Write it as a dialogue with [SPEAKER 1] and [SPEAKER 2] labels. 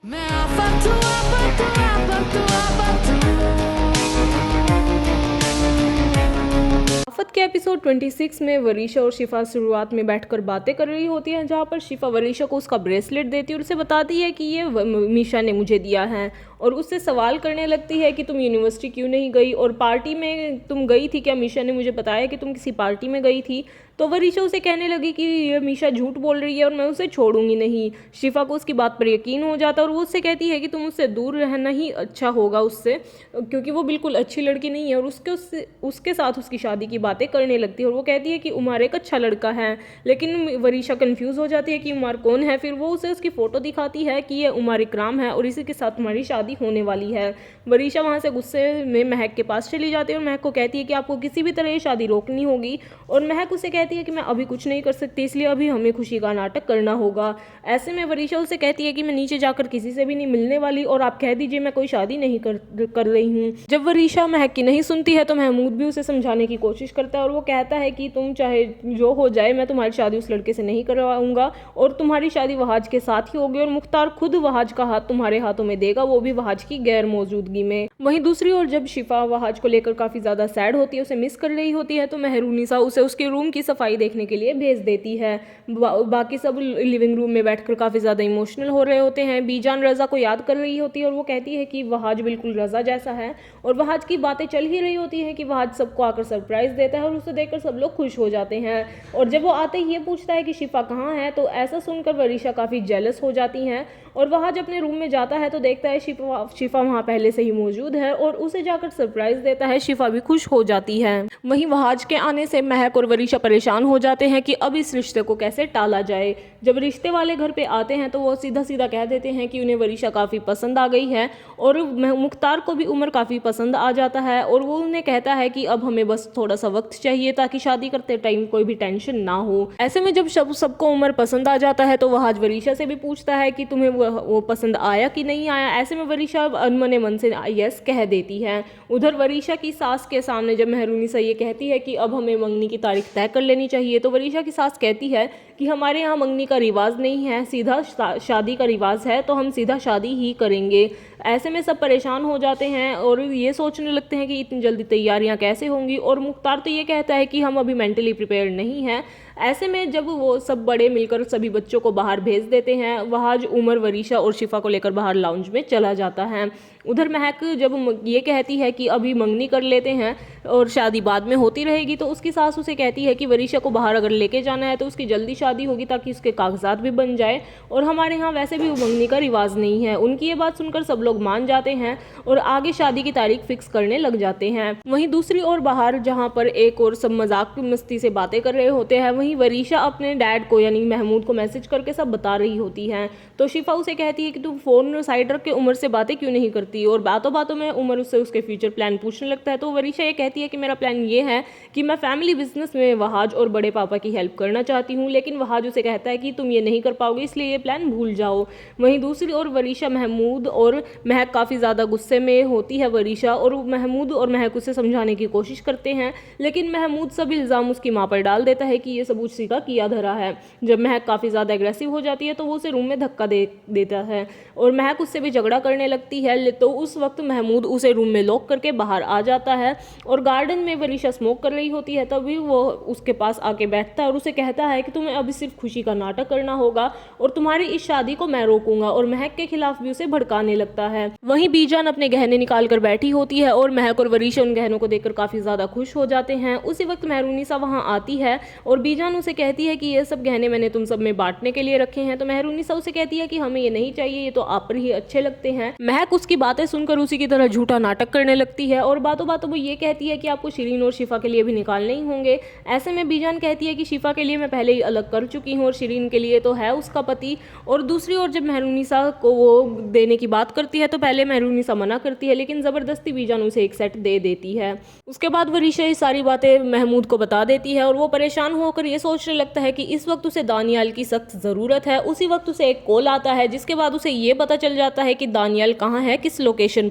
[SPEAKER 1] मैं आफत
[SPEAKER 2] आफत के एपिसोड 26 में वरीशा और शिफा शुरुआत में बैठकर बातें कर रही होती हैं, जहां पर शिफा वरीशा को उसका ब्रेसलेट देती है और उसे बताती है कि ये मीशा ने मुझे दिया है और उससे सवाल करने लगती है कि तुम यूनिवर्सिटी क्यों नहीं गई और पार्टी में तुम गई थी क्या। मीशा ने मुझे बताया कि तुम किसी पार्टी में गई थी। तो वरीशा उसे कहने लगी कि ये मीशा झूठ बोल रही है और मैं उसे छोड़ूंगी नहीं। शिफा को उसकी बात पर यकीन हो जाता है और वो उससे कहती है कि तुम उससे दूर रहना ही अच्छा होगा उससे, क्योंकि वो बिल्कुल अच्छी लड़की नहीं है और उसके साथ उसकी शादी की बातें करने लगती है। और वो कहती है कि उमर एक अच्छा लड़का है, लेकिन वरीशा कंफ्यूज हो जाती है कि उमर कौन है। फिर वो उसे उसकी फ़ोटो दिखाती है कि ये उमर इकराम है और इसी के साथ तुम्हारी शादी होने वाली है। वरीशा वहाँ से गुस्से में महक के पास चली जाती है और महक को कहती है कि आपको किसी भी तरह ये शादी रोकनी होगी और महक उसे कहती है कि मैं अभी कुछ नहीं कर सकती, इसलिए अभी हमें खुशी का नाटक करना होगा। ऐसे में वरीशा उसे कहती है कि मैं नीचे जाकर किसी से भी नहीं मिलने वाली और आप कह दीजिए मैं कोई शादी नहीं कर रही हूँ। जब वरीशा महक की नहीं सुनती है तो महमूद भी उसे समझाने की कोशिश करता है और वो कहता है कि तुम चाहे जो हो जाए मैं तुम्हारी शादी उस लड़के से नहीं करवाऊंगा और तुम्हारी शादी वहाज के साथ ही होगी और मुख्तार खुद वहाज का हाथ तुम्हारे हाथों में देगा, वो भी वहाज की गैर मौजूदगी में। वहीं दूसरी ओर जब शिफा वहाज को लेकर काफी ज्यादा सैड होती है, उसे मिस कर रही होती है, तो मेहरूनिसा उसे उसके रूम की सफाई देखने के लिए भेज देती है। बाकी सब लिविंग रूम में बैठकर काफी ज्यादा इमोशनल हो रहे होते हैं। बीजान रजा को याद कर रही होती है और वो कहती है कि वहाज बिल्कुल रजा जैसा है और वहाज की बातें चल ही रही होती है कि वहाज सबको आकर सरप्राइज देता है और उसे देखकर सब लोग खुश हो जाते हैं। और जब वो आते ही ये पूछता है कि शिफा कहाँ है, तो ऐसा सुनकर वरीशा काफी जेलस हो जाती हैं और वहाज अपने रूम में जाता है तो देखता है शिफा वहाँ पहले से ही मौजूद है और उसे जाकर सरप्राइज देता है। शिफा भी खुश हो जाती है। वहीं वहाज के आने से महक और वरीशा परेशान हो जाते हैं कि अब इस रिश्ते को कैसे टाला जाए। जब रिश्ते वाले घर पे आते हैं तो वो सीधा सीधा कह देते हैं कि उन्हें वरीशा काफ़ी पसंद आ गई है और मुख्तार को भी उमर काफ़ी पसंद आ जाता है और वो उन्हें कहता है कि अब हमें बस थोड़ा सा वक्त चाहिए ताकि शादी करते टाइम कोई भी टेंशन ना हो। ऐसे में जब सबको उमर पसंद आ जाता है तो वहाज वरीशा से भी पूछता है कि तुम्हें वो पसंद आया कि नहीं आया। ऐसे में वरीशा अनमने मन से यस कह देती है। उधर वरीशा की सास के सामने जब मेहरूनिसा ये कहती है कि अब हमें मंगनी की तारीख तय कर लेनी चाहिए, तो वरीशा की सास कहती है कि हमारे यहाँ मंगनी का रिवाज नहीं है, सीधा शादी का रिवाज है, तो हम सीधा शादी ही करेंगे। ऐसे में सब परेशान हो जाते हैं और ये सोचने लगते हैं कि इतनी जल्दी तैयारियां कैसे होंगी और मुख्तार तो ये कहता है कि हम अभी मेंटली प्रिपेयर नहीं हैं। ऐसे में जब वो सब बड़े मिलकर सभी बच्चों को बाहर भेज देते हैं, वहाज उमर वरीशा और शिफा को लेकर बाहर लाउंज में चला जाता है। उधर महक जब ये कहती है कि अभी मंगनी कर लेते हैं और शादी बाद में होती रहेगी, तो उसकी सास उसे कहती है कि वरीशा को बाहर अगर लेके जाना है तो उसकी जल्दी शादी होगी ताकि उसके कागजात भी बन जाए और हमारे यहाँ वैसे भी मंगनी का रिवाज नहीं है। उनकी ये बात सुनकर सब लोग मान जाते हैं और आगे शादी की तारीख फिक्स करने लग जाते हैं। वहीं दूसरी ओर बाहर जहाँ पर एक और सब मजाक मस्ती से बातें कर रहे होते हैं, वहीं वरीशा अपने डैड को यानी महमूद को मैसेज करके सब बता रही होती है। तो शिफा उसे कहती है कि तुम फोन साइड रख के उमर से बातें क्यों नहीं करती, और बातों बातों में उमर उससे उसके फ्यूचर प्लान पूछने लगता है। तो वरीशा ये कहती है कि मेरा प्लान ये है कि मैं फैमिली बिजनेस में वहाज और बड़े पापा की हेल्प करना चाहती हूँ, लेकिन वहाज उसे कहता है कि तुम ये नहीं कर पाओगे, इसलिए ये प्लान भूल जाओ। वहीं दूसरी ओर वरीशा महमूद और महक काफ़ी ज़्यादा गुस्से में होती है वरीशा, और महमूद और महक उसे समझाने की कोशिश करते हैं, लेकिन महमूद सब इल्ज़ाम उसकी माँ पर डाल देता है कि ये सब उसी का किया धरा है। जब महक काफ़ी ज़्यादा एग्रेसिव हो जाती है तो वो उसे रूम में धक्का देता है और महक उससे भी झगड़ा करने लगती है। तो उस वक्त महमूद उसे रूम में लॉक करके बाहर आ जाता है और गार्डन में वरीशा स्मोक कर रही होती है, तभी वो उसके पास आके बैठता है और उसे कहता है कि तुम्हें अभी सिर्फ खुशी का नाटक करना होगा और तुम्हारी इस शादी को मैं रोकूंगा, और महक के खिलाफ भी उसे भड़काने लगता है। वहीं बीजान अपने गहने निकाल कर बैठी होती है और महक और वरीशा उन गहनों को देखकर काफी ज्यादा खुश हो जाते हैं। उसी वक्त मेहरूनिसा वहां आती है और बीजान उसे कहती है कि ये सब गहने मैंने तुम सब में बांटने के लिए रखे हैं। तो मेहरूनिसा उसे कहती है कि हमें ये नहीं चाहिए, ये तो आप पर ही अच्छे लगते हैं। महक उसकी बातें सुनकर उसी की तरह झूठा नाटक करने लगती है और बातों बातों में ये कहती है कि आपको शिरीन और शिफा के लिए भी निकालने ही होंगे। ऐसे में बीजान कहती है कि शिफा के लिए मैं पहले ही अलग कर चुकी हूँ और शिरीन के लिए तो है उसका पति। और दूसरी ओर जब मेहरूनिसा को वो देने की बात करती है तो पहले मेहरूनिसा मना करती है, लेकिन जबरदस्ती बीजान उसे एक सेट दे देती है। उसके बाद वरीशा ये सारी बातें महमूद को बता देती है और वो परेशान होकर ये सोचने लगता है कि इस वक्त उसे दानियाल की सख्त ज़रूरत है। उसी वक्त उसे एक कॉल आता है जिसके बाद उसे ये पता चल जाता है कि दानियाल कहाँ है, किस लोकेशन